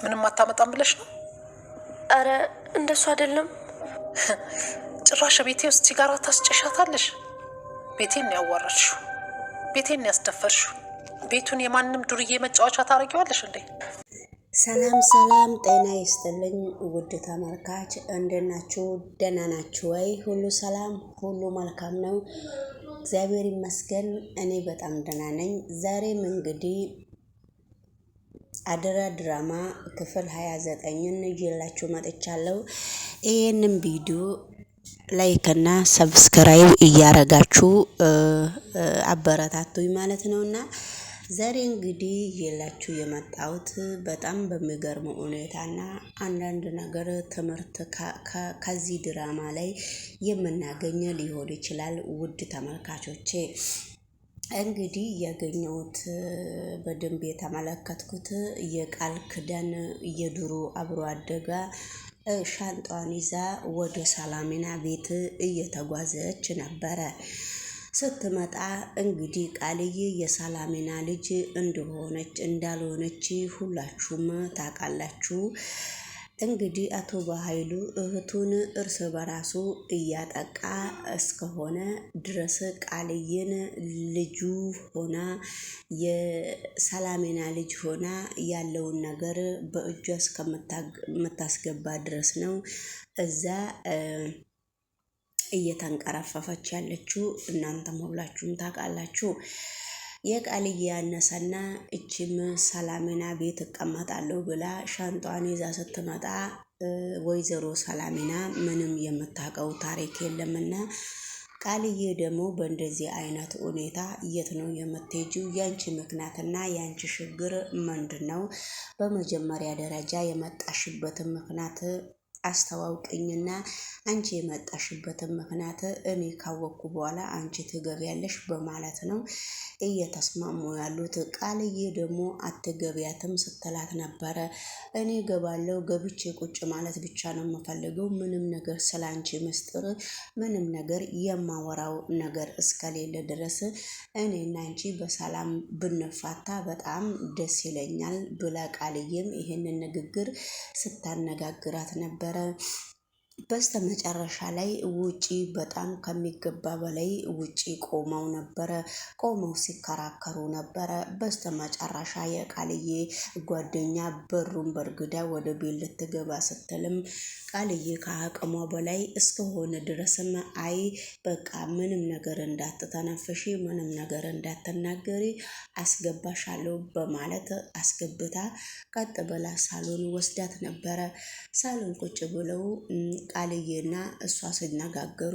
ምንም አታመጣም ብለሽ ነው? አረ እንደሱ አይደለም። ጭራሽ ቤቴ ውስጥ ሲጋራ ታስጨሻታለሽ? ቤቴን ያዋረድሽው፣ ቤቴን ያስደፈርሽው፣ ቤቱን የማንም ዱርዬ መጫወቻ ታረጊዋለሽ እንዴ? ሰላም ሰላም፣ ጤና ይስጥልኝ ውድ ተመልካች፣ እንደናችሁ ደህና ናችሁ ወይ? ሁሉ ሰላም፣ ሁሉ መልካም ነው፣ እግዚአብሔር ይመስገን። እኔ በጣም ደህና ነኝ። ዛሬም እንግዲህ አደራ ድራማ ክፍል 29ን ይዤላችሁ መጥቻለሁ። ይህንን ቪዲዮ ላይክ እና ሰብስክራይብ እያረጋችሁ አበረታቱኝ ማለት ነውና ዛሬ እንግዲህ ይዤላችሁ የመጣሁት በጣም በሚገርም ሁኔታና አንዳንድ ነገር ትምህርት ከዚህ ድራማ ላይ የምናገኝ ሊሆን ይችላል። ውድ ተመልካቾቼ እንግዲህ ያገኘሁት በደንብ የተመለከትኩት የቃል ኪዳን የድሮ አብሮ አደጋ ሻንጣዋን ይዛ ወደ ሰላሚና ቤት እየተጓዘች ነበረ። ስትመጣ እንግዲህ ቃልዬ የሰላሚና ልጅ እንዳልሆነች ሁላችሁም ታውቃላችሁ። እንግዲህ አቶ በኃይሉ እህቱን እርስ በራሱ እያጠቃ እስከሆነ ድረስ ቃልዬን ልጁ ሆና የሰላሚና ልጅ ሆና ያለውን ነገር በእጇ እስከምታስገባ ድረስ ነው እዛ እየተንቀረፈፈች ያለችው። እናንተም ሁላችሁም ታውቃላችሁ። የቃልዬ ያነሰና እችም ሰላሚና ቤት እቀመጣለሁ ብላ ሻንጣዋን ይዛ ስትመጣ ወይዘሮ ሰላሚና ምንም የምታውቀው ታሪክ የለምና ቃልዬ ደግሞ በእንደዚህ አይነት ሁኔታ የት ነው የምትሄጂው? ያንቺ ምክንያትና ያንቺ ችግር ምንድን ነው? በመጀመሪያ ደረጃ የመጣሽበትን ምክንያት አስተዋውቅኝና አንቺ የመጣሽበትን ምክንያት እኔ ካወቅኩ በኋላ አንቺ ትገቢያለሽ በማለት ነው እየተስማሙ ያሉት። ቃልዬ ደግሞ አትገቢያትም ስትላት ነበረ። እኔ ገባለው፣ ገብቼ ቁጭ ማለት ብቻ ነው የምፈልገው። ምንም ነገር ስላንቺ ምስጢር ምንም ነገር የማወራው ነገር እስከሌለ ድረስ እኔና አንቺ በሰላም ብንፋታ በጣም ደስ ይለኛል ብላ ቃልዬም ይሄንን ንግግር ስታነጋግራት ነበረ። በስተመጨረሻ ላይ ውጪ በጣም ከሚገባ በላይ ውጪ ቆመው ሲከራከሩ ነበረ። በስተመጨረሻ የቃልዬ ጓደኛ በሩን በርግዳ ወደ ቤት ልትገባ ስትልም ቃልዬ ከአቅሟ በላይ እስከሆነ ድረስም አይ በቃ ምንም ነገር እንዳትተነፍሺ፣ ምንም ነገር እንዳትናገሪ አስገባሻለሁ በማለት አስገብታ ቀጥ ብላ ሳሎን ወስዳት ነበረ። ሳሎን ቁጭ ብለው ቃልዬና እሷ ሲነጋገሩ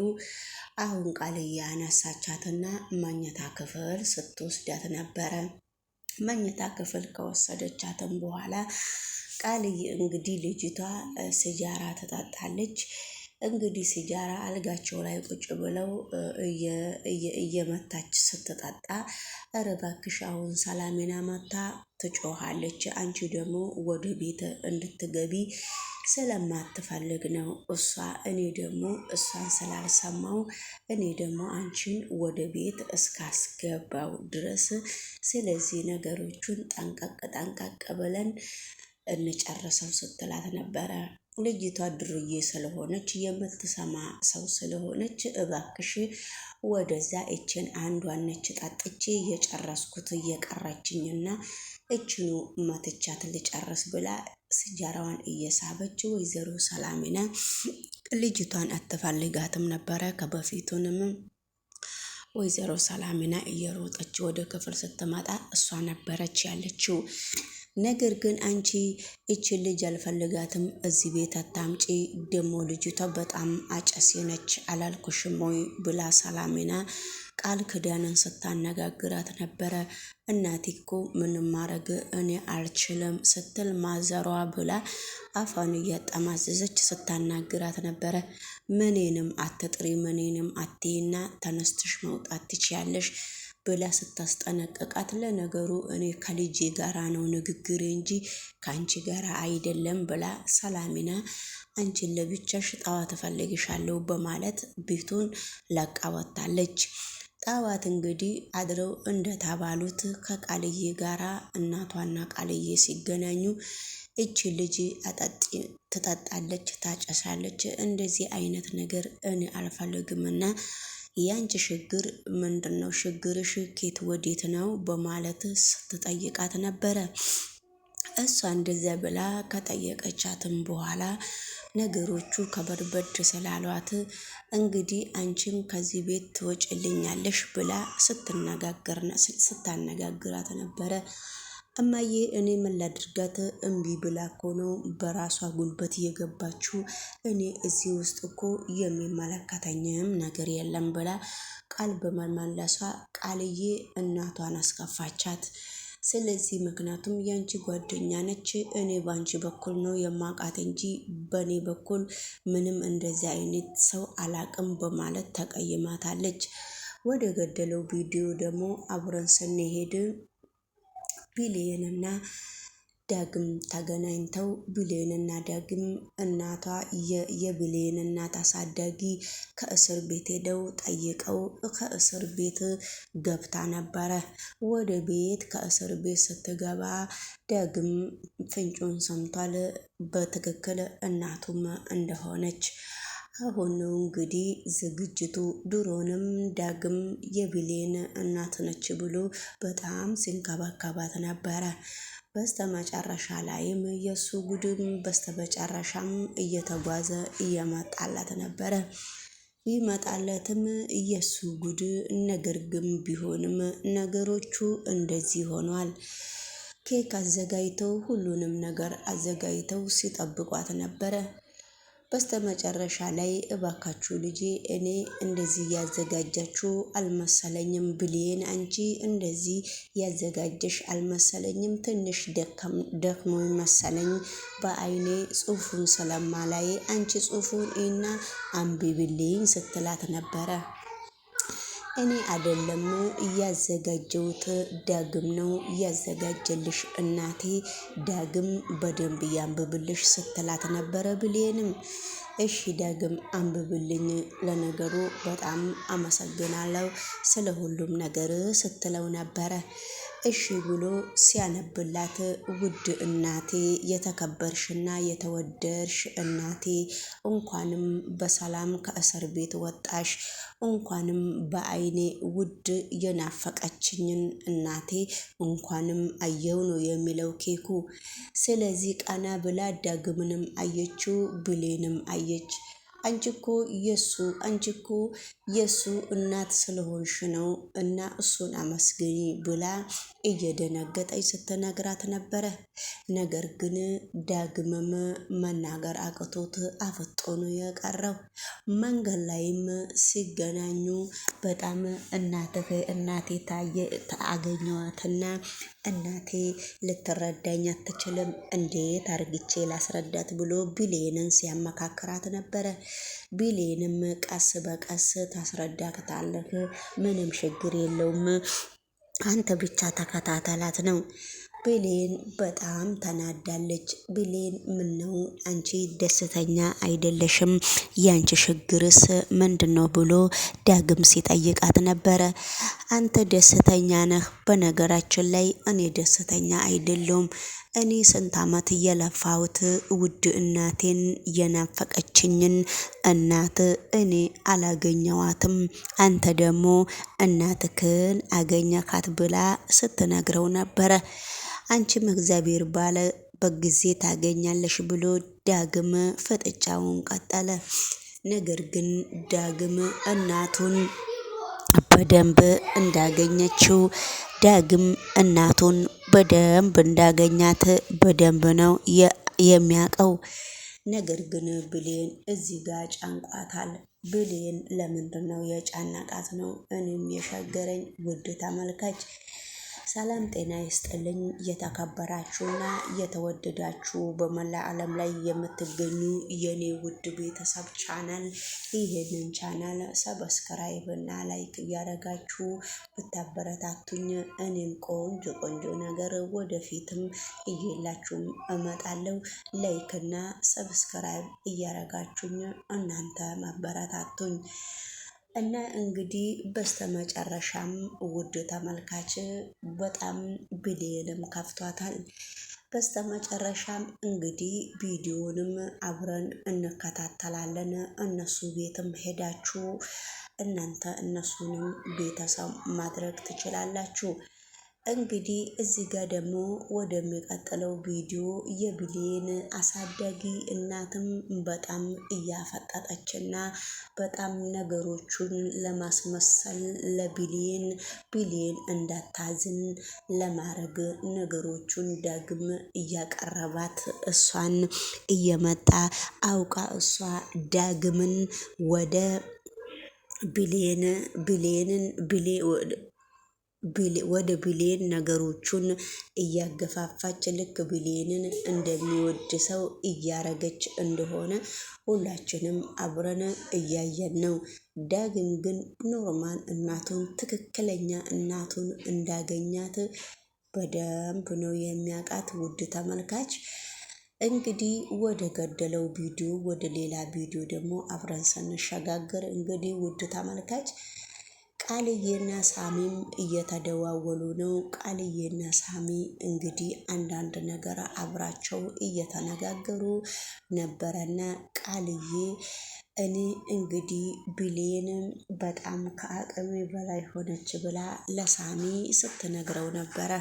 አሁን ቃልዬ ያነሳቻትና መኝታ ክፍል ስትወስዳት ነበረ። መኝታ ክፍል ከወሰደቻትም በኋላ ቃልዬ እንግዲህ ልጅቷ ሲጃራ ትጠጣለች። እንግዲህ ሲጃራ አልጋቸው ላይ ቁጭ ብለው እየመታች ስትጠጣ ኧረ እባክሽ አሁን ሰላሚና መታ ትጮሃለች። አንቺ ደግሞ ወደ ቤት እንድትገቢ ስለማትፈልግ ነው እኔ ደግሞ እሷን ስላልሰማው እኔ ደግሞ አንቺን ወደ ቤት እስካስገባው ድረስ ስለዚህ ነገሮቹን ጠንቀቅ ብለን እንጨርሰው ስትላት ነበረ። ልጅቷ ድርዬ ስለሆነች የምትሰማ ሰው ስለሆነች እባክሽ ወደዛ እችን አንዷን ነች ጠጥቼ የጨረስኩት እየቀረችኝና እችኑ መትቻት ልጨርስ ብላ ሲጃራዋን እየሳበች ወይዘሮ ሰላሚና ልጅቷን አትፈልጋትም ነበረ። ከበፊቱንም ወይዘሮ ሰላሚና እየሮጠች ወደ ክፍል ስትመጣ እሷ ነበረች ያለችው። ነገር ግን አንቺ እችን ልጅ አልፈልጋትም፣ እዚህ ቤት አታምጪ፣ ደግሞ ልጅቷ በጣም አጨሴ ነች አላልኩሽም ወይ ብላ ሰላሚና ቃል ኪዳንን ስታነጋግራት ነበረ። እናቴ እኮ ምንም ማድረግ እኔ አልችልም ስትል ማዘሯ ብላ አፏን እያጠማዘዘች ስታናግራት ነበረ። ምኔንም አትጥሪ፣ ምኔንም አትይና ተነስተሽ መውጣት ትችያለሽ ብላ ስታስጠነቅቃት ለነገሩ እኔ ከልጄ ጋራ ነው ንግግር እንጂ ከአንቺ ጋራ አይደለም ብላ ሰላሚና አንቺን ለብቻሽ ጠዋት እፈልግሻለሁ በማለት ቤቱን ለቃ ወጥታለች። ጠዋት እንግዲህ አድረው እንደተባሉት ከቃልዬ ጋራ እናቷና ቃልዬ ሲገናኙ እቺ ልጅ አጠጥ ትጠጣለች፣ ታጨሳለች። እንደዚህ አይነት ነገር እኔ አልፈልግምና ያንቺ ችግር ምንድነው? ችግርሽ ኬት ወዴት ነው? በማለት ስትጠይቃት ነበረ። እሷ እንደዚያ ብላ ከጠየቀቻትም በኋላ ነገሮቹ ከበድበድ ስላሏት እንግዲህ አንቺም ከዚህ ቤት ትወጭልኛለሽ ብላ ስታነጋግራት ነበረ። እማዬ እኔ ምን ላድርጋት? እምቢ ብላ እኮ ነው በራሷ ጉልበት የገባችው። እኔ እዚህ ውስጥ እኮ የሚመለከተኝም ነገር የለም ብላ ቃል በመመለሷ ቃልዬ እናቷን አስከፋቻት። ስለዚህ ምክንያቱም ያንቺ ጓደኛ ነች፣ እኔ ባንቺ በኩል ነው የማውቃት እንጂ በኔ በኩል ምንም እንደዚህ አይነት ሰው አላቅም በማለት ተቀይማታለች። ወደ ገደለው ቪዲዮ ደግሞ አብረን ስንሄድ ቢሌንና ዳግም ተገናኝተው ቢሌንና ዳግም እናቷ የቢሌን እናት አሳዳጊ ከእስር ቤት ሄደው ጠይቀው ከእስር ቤት ገብታ ነበረ። ወደ ቤት ከእስር ቤት ስትገባ ዳግም ፍንጩን ሰምቷል በትክክል እናቱም እንደሆነች። አሁን ነው እንግዲህ ዝግጅቱ። ድሮንም ዳግም የቢሌን እናት ነች ብሎ በጣም ሲንከባከባት ነበረ። በስተመጨረሻ ላይም የሱ ጉድም በስተመጨረሻም እየተጓዘ እየመጣለት ነበረ። ቢመጣለትም የሱ ጉድ ነገር ግን ቢሆንም ነገሮቹ እንደዚህ ሆኗል። ኬክ አዘጋጅተው ሁሉንም ነገር አዘጋጅተው ሲጠብቋት ነበረ። በስተመጨረሻ ላይ እባካችሁ ልጄ እኔ እንደዚህ ያዘጋጃችሁ አልመሰለኝም፣ ብሌን አንቺ እንደዚህ ያዘጋጀሽ አልመሰለኝም፣ ትንሽ ደክሞ መሰለኝ በአይኔ ጽሑፉን ስለማላይ አንቺ ጽሑፉን እና አንብቢልኝ ስትላት ነበረ። እኔ አይደለም እያዘጋጀሁት ዳግም ነው እያዘጋጀልሽ እናቴ፣ ዳግም በደንብ ያንብብልሽ ስትላት ነበረ። ብሌንም እሺ ዳግም አንብብልኝ፣ ለነገሩ በጣም አመሰግናለሁ ስለ ሁሉም ነገር ስትለው ነበረ። እሺ ብሎ ሲያነብላት ውድ እናቴ፣ የተከበርሽና የተወደድሽ እናቴ፣ እንኳንም በሰላም ከእስር ቤት ወጣሽ፣ እንኳንም በአይኔ ውድ የናፈቀችኝን እናቴ እንኳንም አየው ነው የሚለው ኬኩ። ስለዚህ ቀና ብላ ዳግምንም አየችው፣ ብሌንም አየች። አንቺ እኮ የሱ እናት ስለሆንሽ ነው እና እሱን አመስግኝ ብላ እየደነገጠች ስትነግራት ነበረ። ነገር ግን ዳግምም መናገር አቅቶት አፍጦ ነው የቀረው። መንገድ ላይም ሲገናኙ በጣም እናቴ አገኘዋትና እናቴ ልትረዳኝ አትችልም፣ እንዴት አርግቼ ላስረዳት ብሎ ቢሌንን ሲያመካክራት ነበረ። ቢሌንም ቀስ በቀስ ታስረዳክታለህ፣ ምንም ችግር የለውም፣ አንተ ብቻ ተከታተላት ነው። ብሌን በጣም ተናዳለች። ብሌን ምነው አንቺ ደስተኛ አይደለሽም? ያንቺ ችግርስ ምንድነው ብሎ ዳግም ሲጠይቃት ነበረ። አንተ ደስተኛ ነህ? በነገራችን ላይ እኔ ደስተኛ አይደለሁም። እኔ ስንት ዓመት እየለፋሁት ውድ እናቴን የናፈቀችኝን እናት እኔ አላገኘዋትም፣ አንተ ደግሞ እናትክን አገኘካት ብላ ስትነግረው ነበረ። አንቺም እግዚአብሔር ባለ በጊዜ ታገኛለሽ ብሎ ዳግም ፍጥጫውን ቀጠለ። ነገር ግን ዳግም እናቱን በደንብ እንዳገኘችው ዳግም እናቱን በደንብ እንዳገኛት በደንብ ነው የሚያውቀው። ነገር ግን ብሌን እዚህ ጋር ጫንቋታል። ብሌን ለምንድን ነው የጫነቃት ነው እኔም የሸገረኝ። ውድ ተመልካች ሰላም ጤና ይስጥልኝ። የተከበራችሁና የተወደዳችሁ በመላ ዓለም ላይ የምትገኙ የኔ ውድ ቤተሰብ ቻናል ይህንን ቻናል ሰብስክራይብ እና ላይክ እያደረጋችሁ ብታበረታቱኝ እኔም ቆንጆ ነገር ወደፊትም እየላችሁም እመጣለሁ። ላይክ እና ሰብስክራይብ እያደረጋችሁኝ እናንተ ማበረታቱኝ እና እንግዲህ በስተመጨረሻም ውድ ተመልካች በጣም ብሌንም ከፍቷታል። በስተመጨረሻም እንግዲህ ቪዲዮንም አብረን እንከታተላለን። እነሱ ቤትም ሄዳችሁ እናንተ እነሱንም ቤተሰብ ማድረግ ትችላላችሁ። እንግዲህ እዚህ ጋር ደግሞ ወደሚቀጥለው ቪዲዮ የብሌን አሳዳጊ እናትም በጣም እያፈጠጠችና በጣም ነገሮቹን ለማስመሰል ለብሌን እንዳታዝን ለማድረግ ነገሮቹን ዳግም እያቀረባት እሷን እየመጣ አውቃ እሷ ዳግምን ወደ ወደ ብሌን ነገሮቹን እያገፋፋች ልክ ብሌንን እንደሚወድ ሰው እያረገች እንደሆነ ሁላችንም አብረን እያየን ነው። ዳግም ግን ኖርማል እናቱን ትክክለኛ እናቱን እንዳገኛት በደንብ ነው የሚያውቃት። ውድ ተመልካች እንግዲህ ወደ ገደለው ቪዲዮ ወደ ሌላ ቪዲዮ ደግሞ አብረን ስንሸጋገር እንግዲህ ውድ ተመልካች ቃልዬና ሳሚም እየተደዋወሉ ነው። ቃልዬና ሳሚ እንግዲህ አንዳንድ ነገር አብራቸው እየተነጋገሩ ነበረና ቃልዬ እኔ እንግዲህ ብሌንም በጣም ከአቅሜ በላይ ሆነች ብላ ለሳሚ ስትነግረው ነበረ።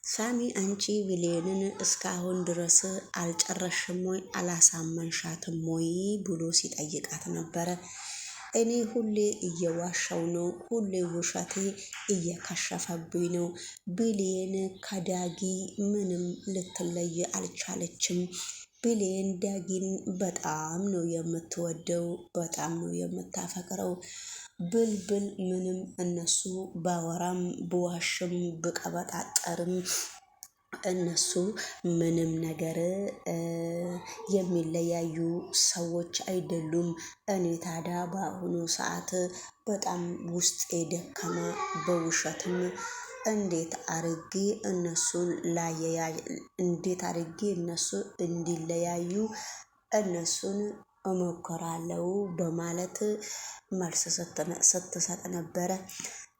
ሳሚ አንቺ ብሌንን እስካሁን ድረስ አልጨረሽም ወይ አላሳመንሻትም ወይ ብሎ ሲጠይቃት ነበረ። እኔ ሁሌ እየዋሻው ነው፣ ሁሌ ውሸቴ እየከሸፈብኝ ነው። ብሌን ከዳጊ ምንም ልትለይ አልቻለችም። ብሌን ዳጊን በጣም ነው የምትወደው፣ በጣም ነው የምታፈቅረው። ብልብል ምንም እነሱ ባወራም ብዋሽም ብቀበጣጠርም እነሱ ምንም ነገር የሚለያዩ ሰዎች አይደሉም። እኔ ታዲያ በአሁኑ ሰዓት በጣም ውስጤ ደከመ። በውሸትም እንዴት አርጌ እነሱ እንዲለያዩ እነሱን እሞክራለሁ በማለት መልስ ስትሰጥ ነበረ።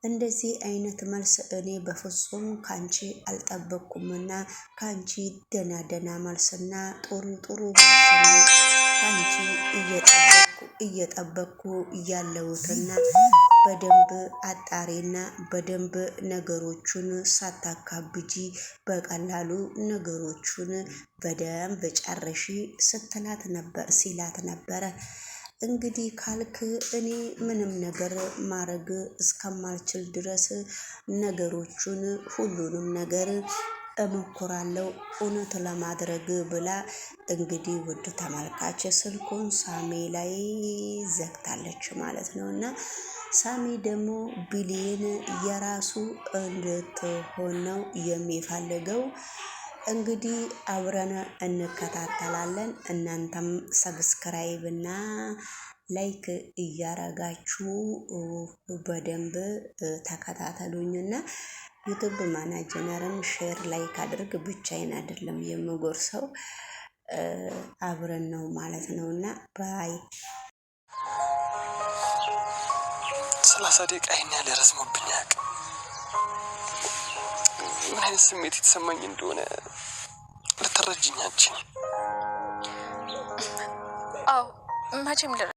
እንደዚህ አይነት መልስ እኔ በፍጹም ካንቺ አልጠበቅኩምና ካንቺ ደና መልስና ጥሩ መልስ ካንቺ እየጠበቅኩ ያለሁትና በደንብ አጣሪና በደንብ ነገሮቹን ሳታካብጂ በቀላሉ ነገሮቹን በደንብ ጨርሺ ሲላት ነበረ። እንግዲህ ካልክ እኔ ምንም ነገር ማድረግ እስከማልችል ድረስ ነገሮቹን ሁሉንም ነገር እሞክራለሁ እውነት ለማድረግ ብላ እንግዲህ ውድ ተመልካች ስልኩን ሳሚ ላይ ዘግታለች ማለት ነው። እና ሳሚ ደግሞ ብሌን የራሱ እንድትሆን ነው የሚፈልገው። እንግዲህ አብረን እንከታተላለን። እናንተም ሰብስክራይብ እና ላይክ እያረጋችሁ በደንብ ተከታተሉኝና ዩቲዩብ ማናጀነርን ሼር ላይክ አድርግ። ብቻዬን አይደለም የምጎርሰው አብረን ነው ማለት ነውና ባይ 30 ደቂቃ ይሄን ያህል ረዝሞብኝ አያውቅም። ምን አይነት ስሜት የተሰማኝ እንደሆነ ልትረጅኝ አትችይም። አዎ መቼም